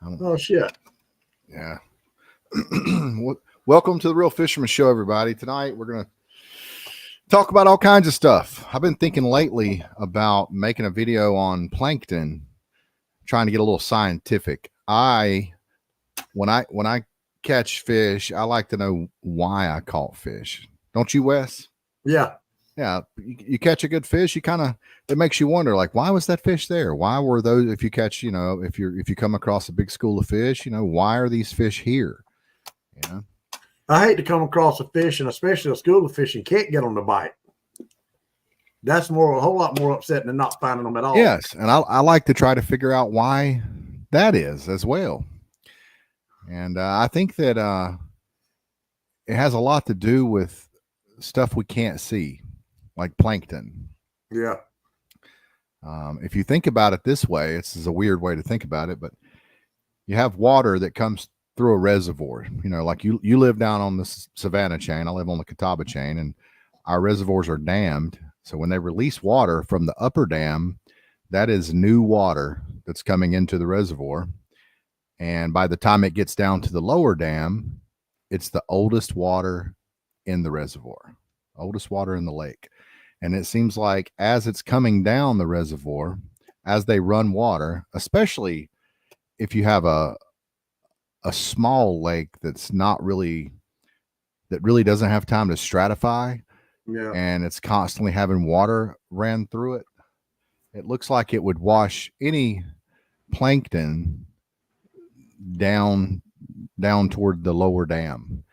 Oh shit. Yeah. Welcome to the Real Fisherman Show, everybody. Tonight we're gonna talk about all kinds of stuff. I've been thinking lately about making a video on plankton, trying to get a little scientific. When I catch fish, I like to know why I caught fish. Don't you, Wes? Yeah. Yeah, you catch a good fish, it makes you wonder, like, why was that fish there? Why were those? If you catch, if you come across a big school of fish, why are these fish here? I hate to come across a fish, and especially a school of fish, and can't get on the bite. That's a whole lot more upsetting than not finding them at all. Yes, and I like to try to figure out why that is as well. And I think that it has a lot to do with stuff we can't see, like plankton. Yeah. If you think about it this way, this is a weird way to think about it, but you have water that comes through a reservoir. Like you live down on the Savannah chain. I live on the Catawba chain, and our reservoirs are dammed. So when they release water from the upper dam, that is new water that's coming into the reservoir. And by the time it gets down to the lower dam, it's the oldest water in the reservoir, oldest water in the lake. And it seems like as it's coming down the reservoir, as they run water, especially if you have a small lake that really doesn't have time to stratify, Yeah. and it's constantly having water ran through it, it looks like it would wash any plankton down toward the lower dam.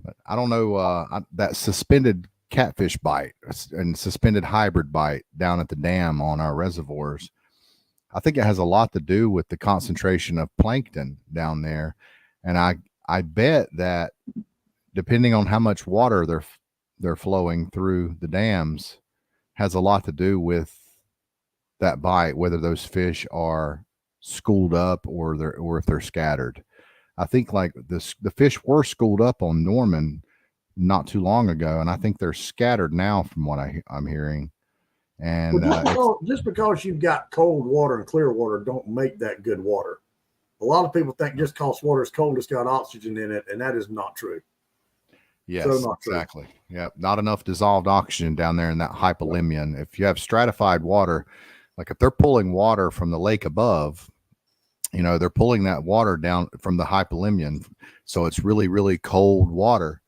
But I don't know, that suspended catfish bite and suspended hybrid bite down at the dam on our reservoirs, I think it has a lot to do with the concentration of plankton down there. And I bet that depending on how much water they're flowing through the dams has a lot to do with that bite, whether those fish are schooled up or if they're scattered. I think like the fish were schooled up on Norman not too long ago, and I think they're scattered now from what I'm hearing. And just because you've got cold water and clear water don't make that good water. A lot of people think just because water is cold, it's got oxygen in it, and that is not true. Yes, so exactly. Yeah, not enough dissolved oxygen down there in that hypolemon. If you have stratified water, like if they're pulling water from the lake above, they're pulling that water down from the hypolemon, so it's really, really cold water.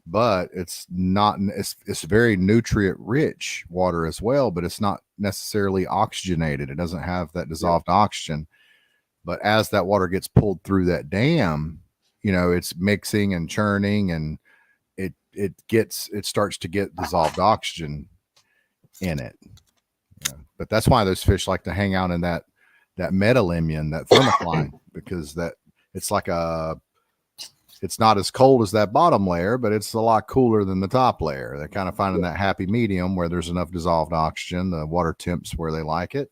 But it's not, it's very nutrient rich water as well, but it's not necessarily oxygenated. It doesn't have that dissolved oxygen. But as that water gets pulled through that dam, it's mixing and churning, and it starts to get dissolved oxygen in it. But that's why those fish like to hang out in that metalemon, that thermocline, because it's not as cold as that bottom layer, but it's a lot cooler than the top layer. They're kind of finding that happy medium where there's enough dissolved oxygen, the water temps where they like it.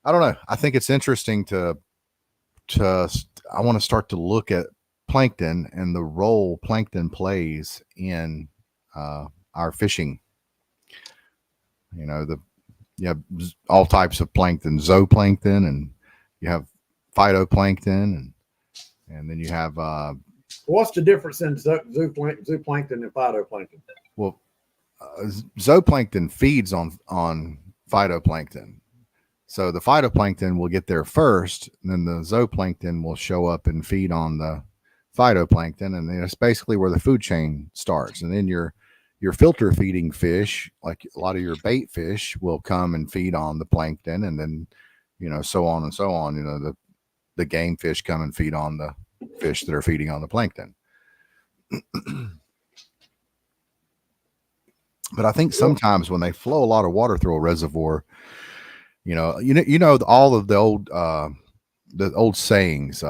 I don't know. I think it's interesting I want to start to look at plankton and the role plankton plays in our fishing. You have all types of plankton, zooplankton, and you have phytoplankton, and then you have what's the difference in zooplankton and phytoplankton? Well, zooplankton feeds on phytoplankton. So the phytoplankton will get there first, and then the zooplankton will show up and feed on the phytoplankton, and then it's basically where the food chain starts. And then your filter feeding fish, like a lot of your bait fish, will come and feed on the plankton, and then so on and so on. The game fish come and feed on the fish that are feeding on the plankton. But I think sometimes when they flow a lot of water through a reservoir, all of the old sayings,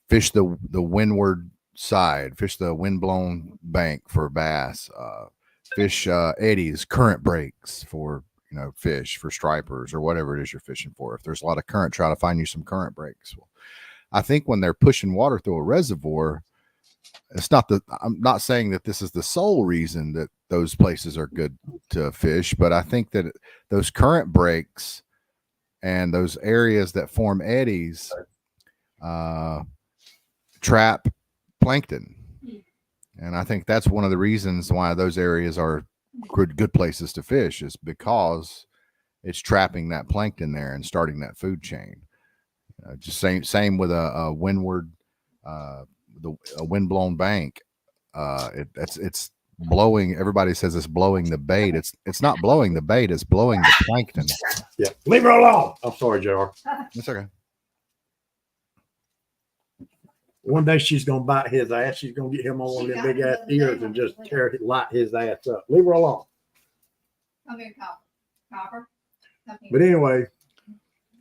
fish the windward side, fish the windblown bank for bass, fish eddies, current breaks for fish, for stripers or whatever it is you're fishing for. If there's a lot of current, try to find you some current breaks. Well, I think when they're pushing water through a reservoir, I'm not saying that this is the sole reason that those places are good to fish, but I think that those current breaks and those areas that form eddies trap plankton. And I think that's one of the reasons why those areas are good places to fish, is because it's trapping that plankton there and starting that food chain. Just same with a windward, a windblown bank. It's blowing. Everybody says it's blowing the bait. It's not blowing the bait. It's blowing the plankton. Yeah, leave her alone. I'm sorry, JR. It's okay. One day she's gonna bite his ass. She's gonna get him on one of them big ass ears and just light his ass up. Leave her alone. Come here, Copper. But anyway,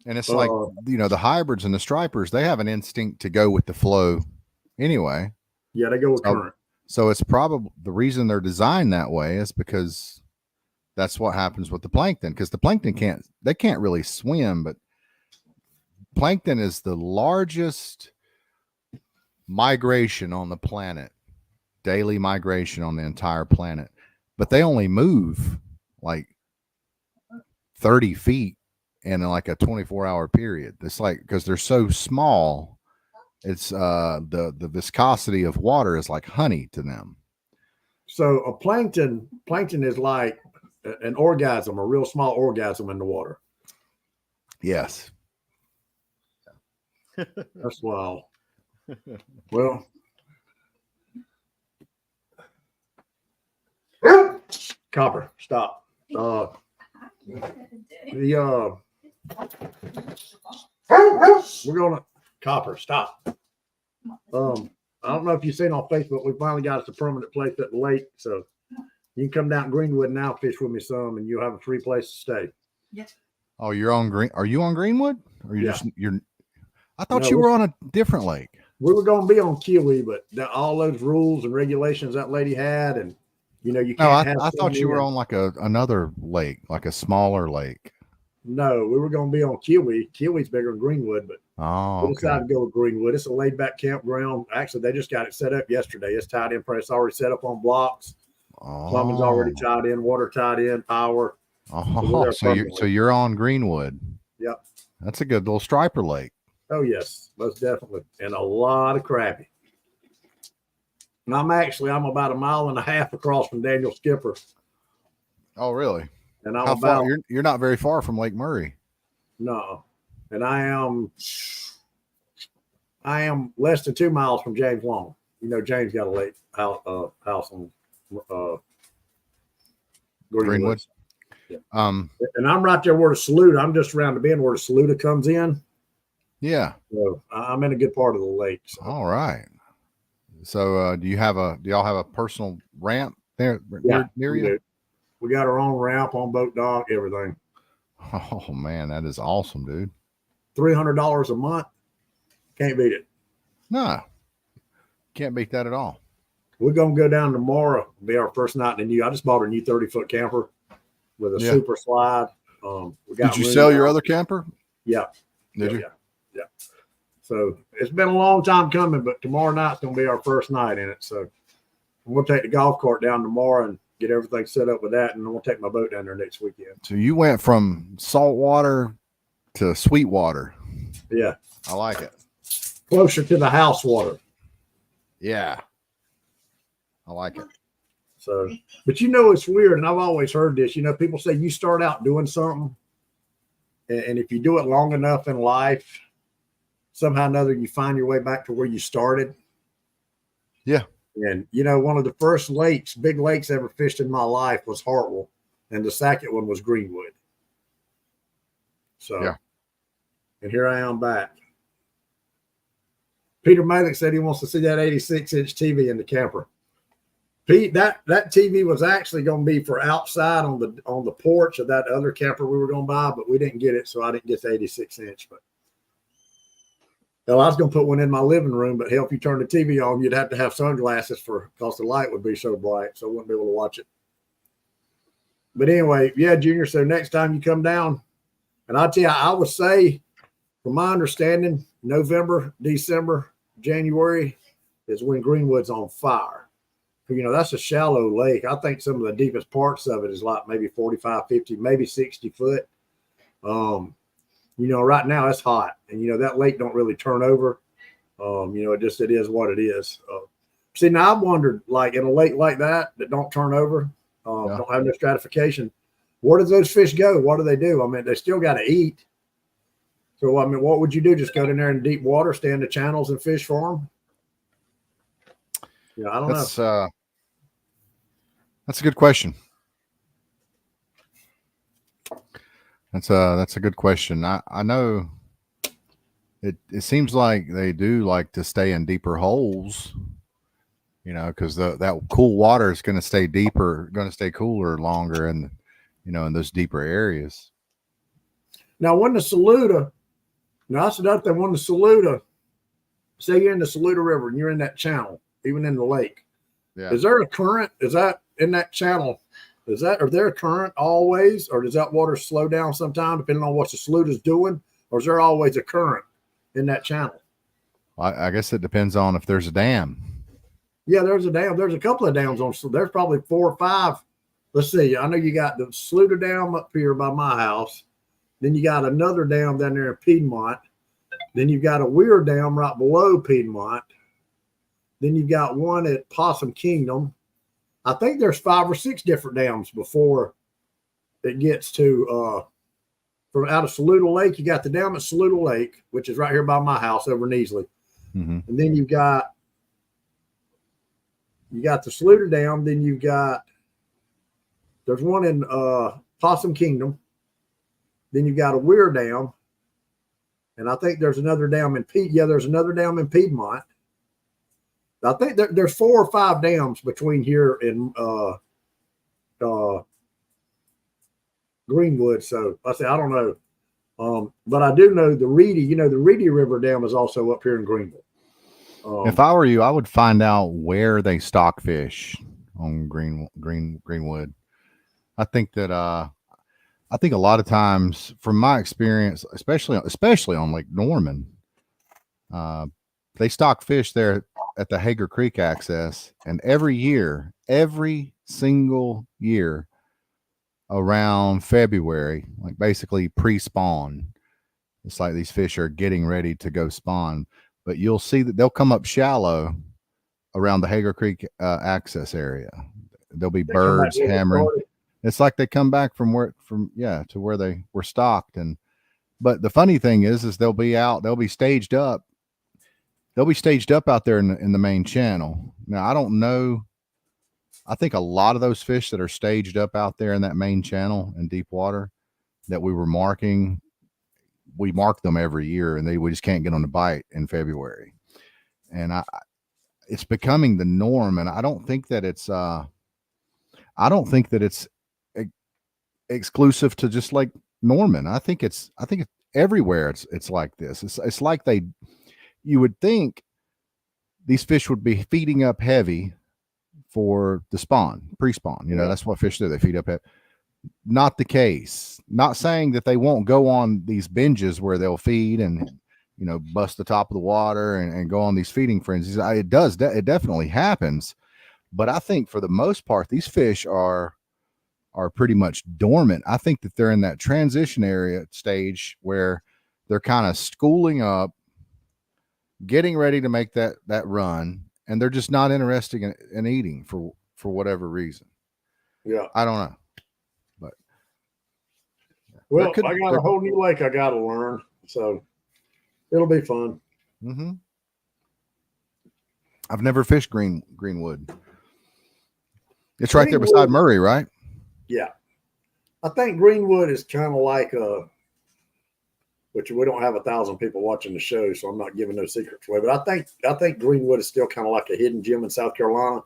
and it's like, the hybrids and the stripers, they have an instinct to go with the flow anyway. Yeah, they go with current. So it's probably the reason they're designed that way is because that's what happens with the plankton. Because the plankton can't really swim, but plankton is the largest migration on the planet, daily migration on the entire planet, but they only move like 30 feet in like a 24-hour period. It's like, because they're so small, it's the viscosity of water is like honey to them. So a plankton is like an orgasm, a real small orgasm in the water. Yes. That's wild. Well, Copper, stop. We're gonna Copper, stop. I don't know if you've seen on Facebook, we finally got us a permanent place at the lake, so you can come down to Greenwood now, fish with me some, and you'll have a free place to stay. Yes. Oh, are you on Greenwood? Or Yeah. I thought you were on a different lake. We were going to be on Kiwi, but all those rules and regulations that lady had, and you can't. I thought you were on like another lake, like a smaller lake. No, we were going to be on Kiwi. Kiwi's bigger than Greenwood, but we decided to go with Greenwood. It's a laid back campground. Actually, they just got it set up yesterday. It's tied in. It's already set up on blocks. Plumbing's already tied in. Water tied in. Power. So you're on Greenwood. Yep. That's a good little striper lake. Oh yes, most definitely, and a lot of crappie. And I'm about 1.5 miles across from Daniel Skipper. Oh, really? And how far? You're not very far from Lake Murray. No, and I am less than 2 miles from James Long. James got a lake house on Greenwood. Yeah. And I'm right there where the Saluda. I'm just around the bend where the Saluda comes in. Yeah. So I'm in a good part of the lake. So. All right. So do y'all have a personal ramp there near you? We got our own ramp on boat dock, everything. Oh man, that is awesome, dude. $300 a month. Can't beat it. No. Can't beat that at all. We're gonna go down tomorrow. Be our first night in the new. I just bought a new 30-foot camper with a super slide. Did you sell your other camper? Yeah. Did you? Yeah. So it's been a long time coming, but tomorrow night's gonna be our first night in it. So we'll take the golf cart down tomorrow and get everything set up with that, and then we'll take my boat down there next weekend. So you went from salt water to sweet water. Yeah. I like it. Closer to the house water. Yeah. I like it. So, but it's weird, and I've always heard this. People say you start out doing something, and if you do it long enough in life, somehow or another you find your way back to where you started. Yeah. And one of the first big lakes ever fished in my life was Hartwell, and the second one was Greenwood. So, yeah. And here I am back. Peter Malick said he wants to see that 86-inch TV in the camper. Pete, that TV was actually going to be for outside on the porch of that other camper we were going to buy, but we didn't get it, so I didn't get the 86-inch. But I was going to put one in my living room, but hell, if you turn the TV on, you'd have to have sunglasses because the light would be so bright, so I wouldn't be able to watch it. But anyway, yeah, Junior. So next time you come down, and I'll tell you, I would say, from my understanding, November, December, January is when Greenwood's on fire. That's a shallow lake. I think some of the deepest parts of it is like maybe 45, 50, maybe 60 foot. Right now it's hot, and that lake don't really turn over. It is what it is. See, now I've wondered, like in a lake like that don't turn over, don't have no stratification, where does those fish go? What do they do? I mean, they still got to eat. So, I mean, what would you do? Just go in there in deep water, stay in the channels and fish for them? I don't know. That's a good question. That's a good question. I know it seems like they do like to stay in deeper holes, because that cool water is going to stay deeper, going to stay cooler longer, and in those deeper areas. Now, when the Saluda, that's another thing. When the Saluda, say you're in the Saluda River and you're in that channel, even in the lake, is there a current? Is that in that channel? Are there a current always, or does that water slow down sometime depending on what the Saluda's doing, or is there always a current in that channel? I guess it depends on if there's a dam. Yeah, there's a dam. There's a couple of dams there's probably 4 or 5. Let's see. I know you got the Saluda Dam up here by my house. Then you got another dam down there in Piedmont. Then you've got a Weir Dam right below Piedmont. Then you've got one at Possum Kingdom. I think there's 5 or 6 different dams before it gets to from out of Saluda Lake. You got the dam at Saluda Lake, which is right here by my house over in Easley. Mm-hmm. And then you got the Saluda Dam. Then there's one in Possum Kingdom. Then you got a Weir Dam. And I think there's another dam in there's another dam in Piedmont. I think there's 4 or 5 dams between here and Greenwood. So I don't know. But I do know the Reedy, the Reedy River Dam is also up here in Greenwood. If I were you, I would find out where they stock fish on Greenwood. I think that a lot of times, from my experience, especially on Lake Norman, they stock fish there at the Hager Creek access, and every single year around February, like basically pre-spawn, it's like these fish are getting ready to go spawn. But you'll see that they'll come up shallow around the Hager Creek access area. There'll be birds hammering. It's like they come back to where they were stocked. But the funny thing is they'll be staged up. They'll be staged up out there in the main channel. Now, I don't know. I think a lot of those fish that are staged up out there in that main channel in deep water that we were marking, we mark them every year, and we just can't get on the bite in February. And it's becoming the norm. And I don't think that it's exclusive to just like Norman. I think it's everywhere. It's like this. It's like you would think these fish would be feeding up heavy for the pre-spawn. That's what fish do. They feed up heavy. Not the case. Not saying that they won't go on these binges where they'll feed and bust the top of the water and go on these feeding frenzies. It definitely happens. But I think for the most part, these fish are pretty much dormant. I think that they're in that transition area stage where they're kind of schooling up, getting ready to make that run, and they're just not interested in eating for whatever reason. Yeah, I don't know. Well, I got a whole new lake I got to learn, so it'll be fun. Mm-hmm. I've never fished Greenwood. It's right there beside Murray, right? Yeah. I think Greenwood is kind of like which we don't have 1,000 people watching the show, so I'm not giving no secrets away. But I think Greenwood is still kind of like a hidden gem in South Carolina.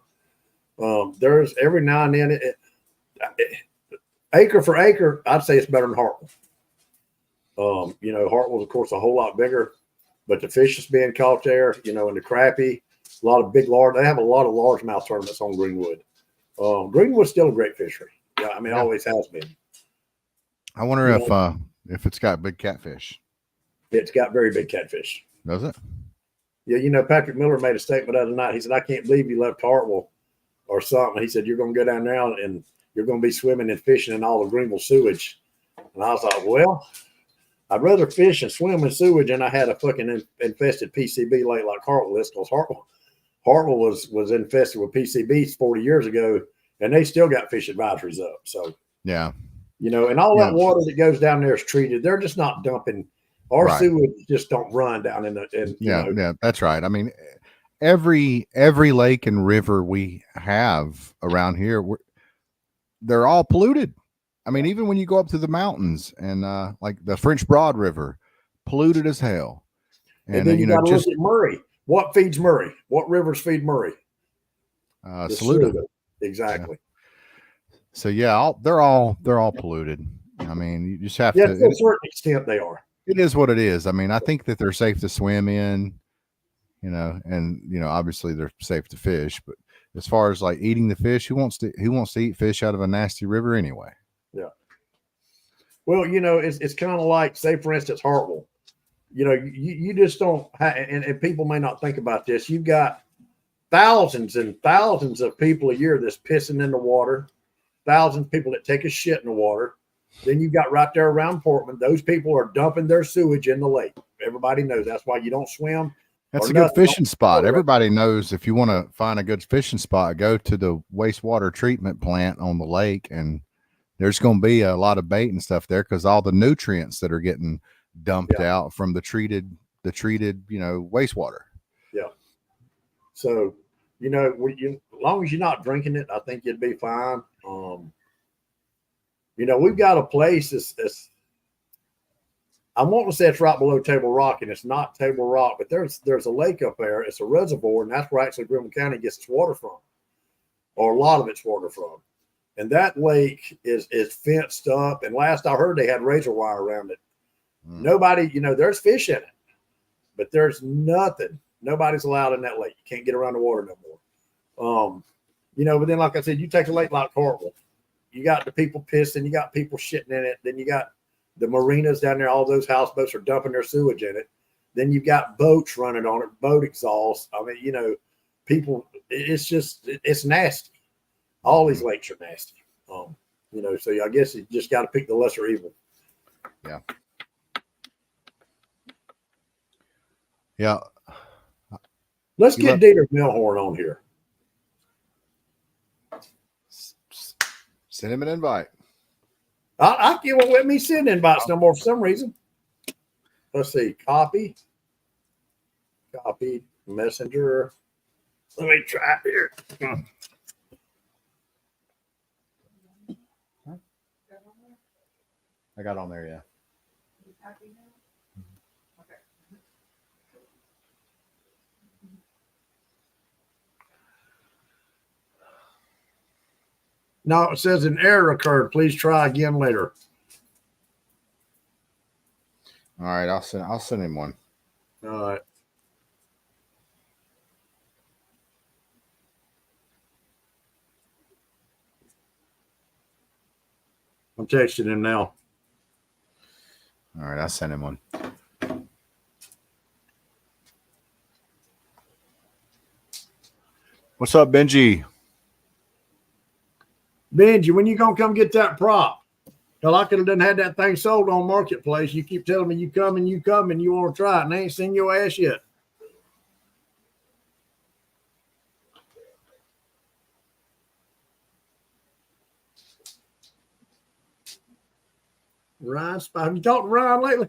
There's every now and then acre for acre, I'd say it's better than Hartwell. Hartwell's of course a whole lot bigger, but the fish is being caught there, and the crappie, a lot of large. They have a lot of largemouth tournaments on Greenwood. Greenwood's still a great fishery. Yeah, I mean, always has been. I wonder if it's got big catfish. It's got very big catfish. Does it? Yeah, Patrick Miller made a statement the other night. He said, "I can't believe you left Hartwell or something." He said, "You're going to go down there and you're going to be swimming and fishing in all the Greenville sewage." And I was like, well, I'd rather fish and swim in sewage than I had a fucking infested PCB lake like Hartwell is, because Hartwell was infested with PCBs 40 years ago, and they still got fish advisories up. So yeah, and all that water that goes down there is treated. They're just not dumping. Our sewage just don't run down in the. Yeah, that's right. I mean, every lake and river we have around here, they're all polluted. I mean, even when you go up to the mountains and like the French Broad River, polluted as hell. And then you got to look at Murray. What feeds Murray? What rivers feed Murray? Saluda. Exactly. Yeah. So yeah, they're all polluted. I mean, you just have to. To a certain extent, they are. It is what it is. I mean, I think that they're safe to swim in, and obviously they're safe to fish. But as far as like eating the fish, who wants to eat fish out of a nasty river anyway? Yeah. Well, it's kind of like, say, for instance, Hartwell. You just don't and people may not think about this. You've got thousands and thousands of people a year that's pissing in the water, thousands of people that take a shit in the water. Then you've got right there around Portland, those people are dumping their sewage in the lake. Everybody knows that's why you don't swim. That's a good fishing spot. Everybody knows if you want to find a good fishing spot, go to the wastewater treatment plant on the lake, and there's going to be a lot of bait and stuff there because all the nutrients that are getting dumped out from the treated wastewater. Yeah. So, as long as you're not drinking it, I think you'd be fine. We've got a place that's I want to say it's right below Table Rock, and it's not Table Rock, but there's a lake up there. It's a reservoir, and that's where actually Griffin County gets its water from, or a lot of its water from. And that lake is fenced up. And last I heard, they had razor wire around it. Nobody, there's fish in it, but there's nothing. Nobody's allowed in that lake. You can't get around the water no more. But then, like I said, you take a lake like Hartwell, you got the people pissing, you got people shitting in it. Then you got the marinas down there. All those houseboats are dumping their sewage in it. Then you've got boats running on it, boat exhaust. I mean, people, it's nasty. All these lakes are nasty. So I guess you just got to pick the lesser evil. Yeah. Yeah. Let's get Dieter Milhorn on here. Send him an invite. I can't let me send invites no more for some reason. Let's see. Copy, messenger. Let me try it here. I got on there, yeah. No, it says an error occurred. Please try again later. All right, I'll send him one. All right. I'm texting him now. All right, I'll send him one. What's up, Benji? Benji, when you gonna come get that prop? Hell, I could have done had that thing sold on Marketplace. You keep telling me you come and you want to try it, and I ain't seen your ass yet. Ryan, have you talked to Ryan lately?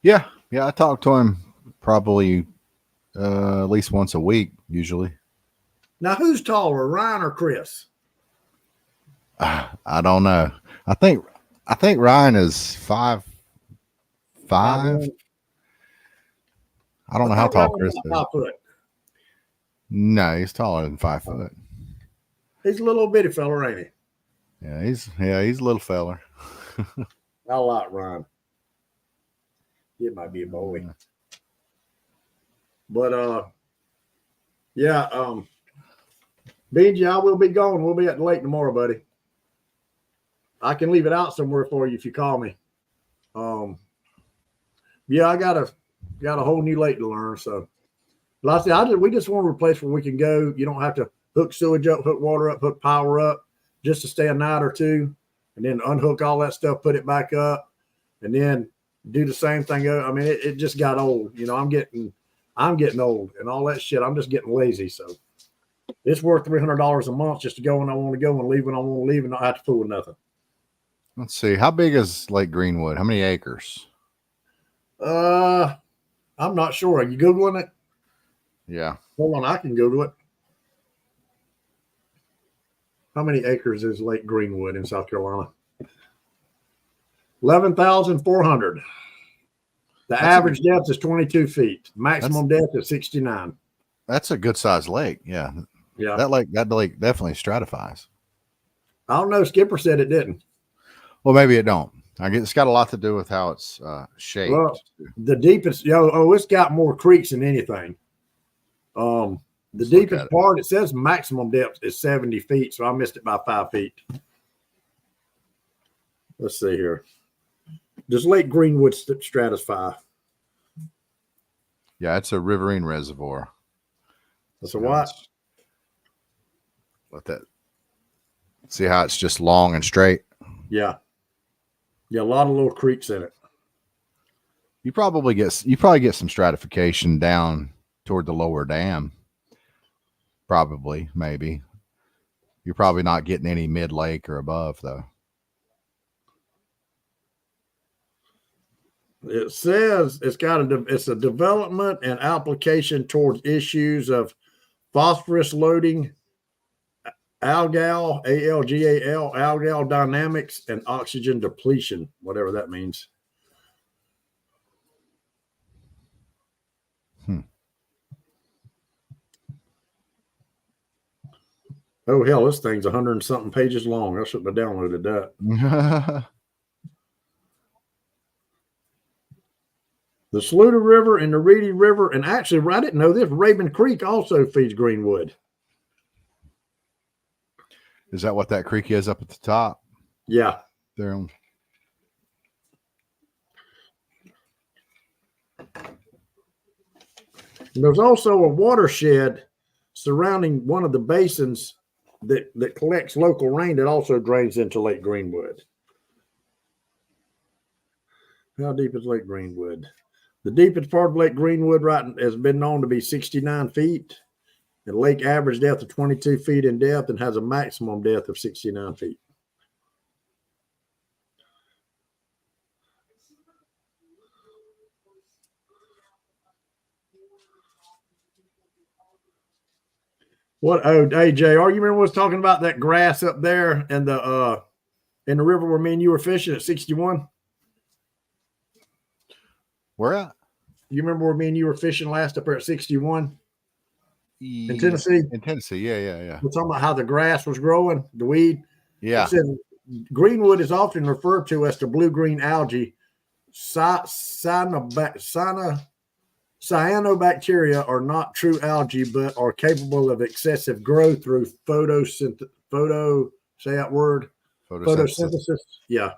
Yeah, I talk to him probably at least once a week, usually. Now, who's taller, Ryan or Chris? I don't know. I think Ryan is 5'5". I don't know how tall Chris is. 5 foot. No, he's taller than 5 foot. He's a little bitty fella, ain't he? Yeah, he's a little feller. I like Ryan. He might be a bully. But Benji, I will be going. We'll be at the lake tomorrow, buddy. I can leave it out somewhere for you if you call me. I got a whole new lake to learn. So, like I said, we just want a place where we can go. You don't have to hook sewage up, hook water up, hook power up, just to stay a night or two, and then unhook all that stuff, put it back up. and then do the same thing. I mean, it just got old. You know, I'm getting old and all that shit. I'm just getting lazy. So it's worth $300 a month just to go when I want to go and leave when I want to leave and not have to fool with nothing. Let's see. How big is Lake Greenwood? How many acres? I'm not sure. Are you Googling it? Yeah. Hold on, I can Google it. How many acres is Lake Greenwood in South Carolina? 11,400. The average depth is 22 feet. Maximum depth is 69. That's a good sized lake. Yeah. Yeah. That lake definitely stratifies. I don't know. Skipper said it didn't. Well, maybe it don't. I guess it's got a lot to do with how it's shaped. Well, the deepest, it's got more creeks than anything. The deepest part, it says maximum depth is 70 feet, so I missed it by 5 feet. Let's see here. Does Lake Greenwood stratify? Yeah, it's a riverine reservoir. That's a what? Let that. See how it's just long and straight? Yeah. Yeah, a lot of little creeks in it. You probably get some stratification down toward the lower dam. Probably, maybe. You're probably not getting any mid lake or above though. It says it's a development and application towards issues of phosphorus loading, algal, ALGAL, algal dynamics, and oxygen depletion, whatever that means. Oh, hell, this thing's 100 and something pages long. I shouldn't have downloaded that. The Saluda River and the Reedy River, and actually, I didn't know this, Raven Creek also feeds Greenwood. Is that what that creek is up at the top? Yeah. There. There's also a watershed surrounding one of the basins that collects local rain that also drains into Lake Greenwood. How deep is Lake Greenwood? The deepest part of Lake Greenwood has been known to be 69 feet. And lake average depth of 22 feet in depth and has a maximum depth of 69 feet. What? Oh, hey, JR, you remember what I was talking about that grass up there in the river where me and you were fishing at 61? Where at? You remember where me and you were fishing last up there at 61? In Tennessee? In Tennessee, yeah. We're talking about how the grass was growing, the weed. Yeah. It said Greenwood is often referred to as the blue-green algae. Cyanobacteria are not true algae, but are capable of excessive growth through photosynthesis. Yeah.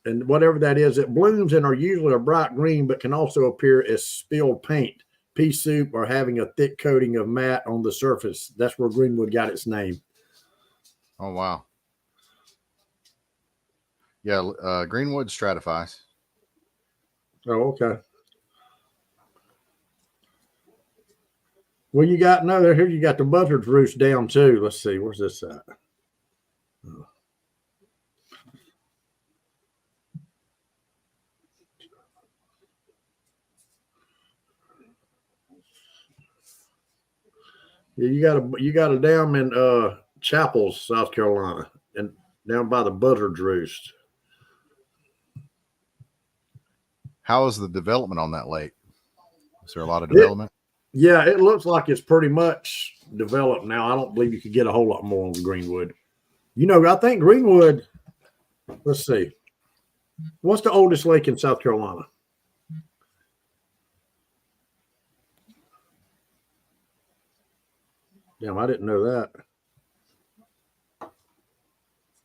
And whatever that is, it blooms and are usually a bright green, but can also appear as spilled paint, pea soup, or having a thick coating of matte on the surface. That's where Greenwood got its name. Oh, wow. Yeah, Greenwood stratifies. Oh, okay. Well, you got here. You got the buzzard's roost down too. Let's see, where's this at? Oh. Yeah, you got a dam in Chapels, South Carolina, and down by the buzzard's roost. How is the development on that lake? Is there a lot of development? Yeah, it looks like it's pretty much developed now. I don't believe you could get a whole lot more on Greenwood. You know, I think Greenwood, let's see. What's the oldest lake in South Carolina? Damn, I didn't know that.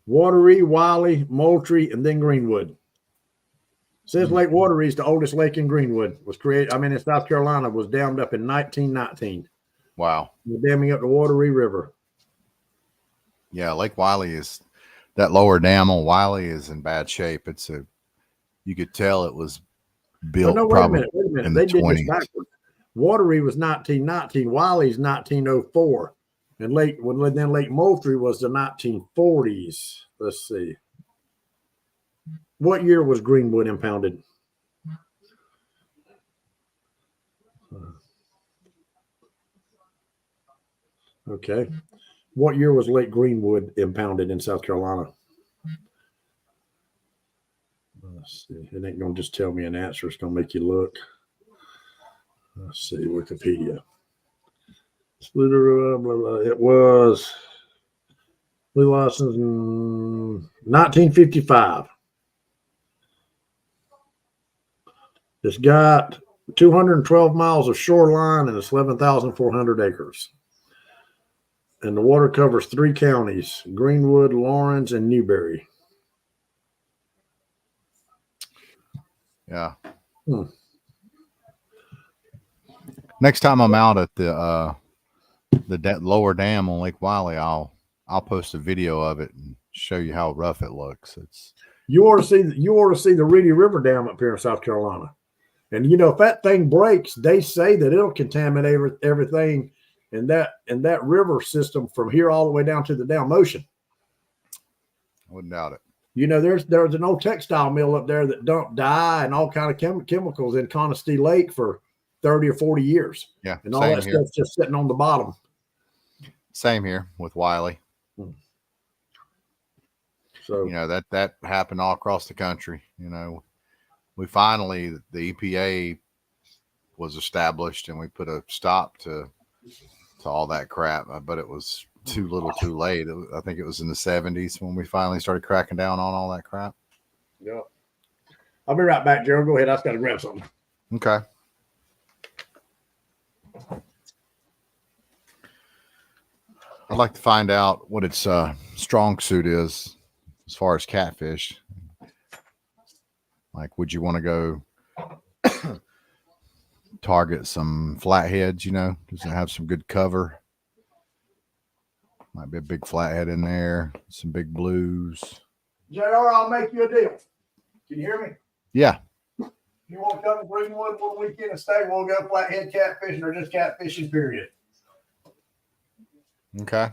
Wateree, Wiley, Moultrie, and then Greenwood. Says Lake Wateree is the oldest lake in Greenwood. Was created, in South Carolina, was dammed up in 1919. Wow. We're damming up the Wateree River. Yeah, Lake Wiley that lower dam on Wiley is in bad shape. It's you could tell it was But built no, probably wait a minute. in They the did this 20s. backwards. Watery was 1919. Wiley's 1904. And Lake Moultrie was the 1940s. Let's see. What year was Greenwood impounded? Okay. What year was Lake Greenwood impounded in South Carolina? Let's see. It ain't going to just tell me an answer. It's going to make you look. Let's see. Wikipedia. It was Blue License in 1955. It's got 212 miles of shoreline and it's 11,400 acres. And the water covers 3 counties: Greenwood, Lawrence, and Newberry. Yeah. Hmm. Next time I'm out at the lower dam on Lake Wiley, I'll post a video of it and show you how rough it looks. You ought to see the Reedy River Dam up here in South Carolina. And you know, if that thing breaks, they say that it'll contaminate everything in that river system from here all the way down to the Down Ocean. I wouldn't doubt it. You know, there's an old textile mill up there that dumped dye and all kind of chemicals in Conisty Lake for 30 or 40 years. Yeah, and all that stuff's just sitting on the bottom. Same here with Wiley. So you know that happened all across the country. You know, we finally, the EPA was established and we put a stop to all that crap, but it was too little too late. I think it was in the 70s when we finally started cracking down on all that crap. yeah. I'll be right back, Gerald. Go ahead. I just got to grab something. Okay. I'd like to find out what its strong suit is as far as catfish. Like, would you want to go target some flatheads? You know, does it have some good cover? Might be a big flathead in there, some big blues. JR, I'll make you a deal. Can you hear me? Yeah. You want to come to Greenwood one weekend and stay? We'll go flathead catfishing or just catfishing, period. Okay.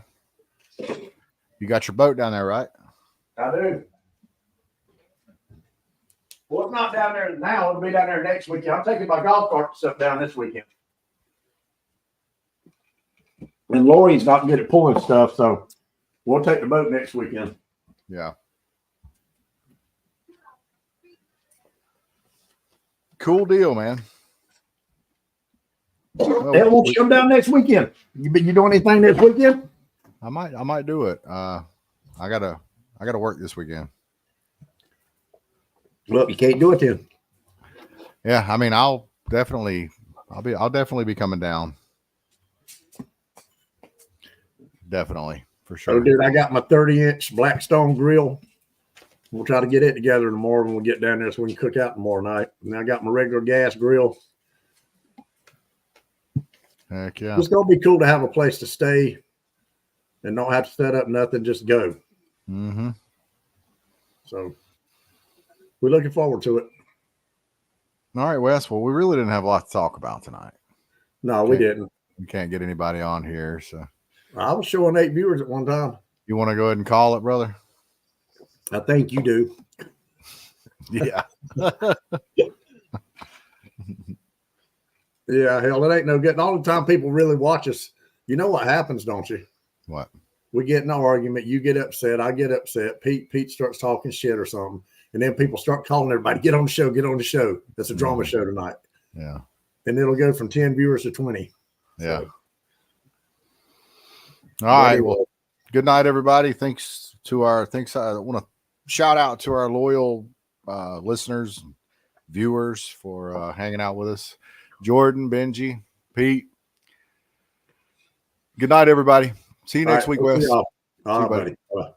You got your boat down there, right? I do. Well, it's not down there now. It'll be down there next weekend. I'm taking my golf cart stuff down this weekend. And Lori's not good at pulling stuff, so we'll take the boat next weekend. Yeah. Cool deal, man. Well, Hey, won't you come down next weekend? You doing anything this weekend? I might do it. I gotta work this weekend. Look, you can't do it then. Yeah, I mean, I'll definitely be coming down. Definitely, for sure. Oh, dude, I got my 30-inch Blackstone grill. We'll try to get it together tomorrow when we get down there so we can cook out tomorrow night. And I got my regular gas grill. Heck yeah. It's going to be cool to have a place to stay and don't have to set up nothing, just go. Mm-hmm. So we're looking forward to it. All right, Wes. Well, we really didn't have a lot to talk about tonight. No, we didn't. We can't get anybody on here, so. I was showing 8 viewers at one time. You want to go ahead and call it, brother? I think you do. Yeah. Yeah, hell, it ain't no good. All the time people really watch us, you know what happens, don't you? What? We get in an argument. You get upset. I get upset. Pete starts talking shit or something. And then people start calling everybody, get on the show, get on the show. That's a drama show tonight. Yeah. And it'll go from 10 viewers to 20. Yeah. So. All right. Well, good night, everybody. Thanks. I want to shout out to our loyal listeners, viewers for hanging out with us. Jordan, Benji, Pete. Good night, everybody. See you next week, Wes. All right, buddy. Bye.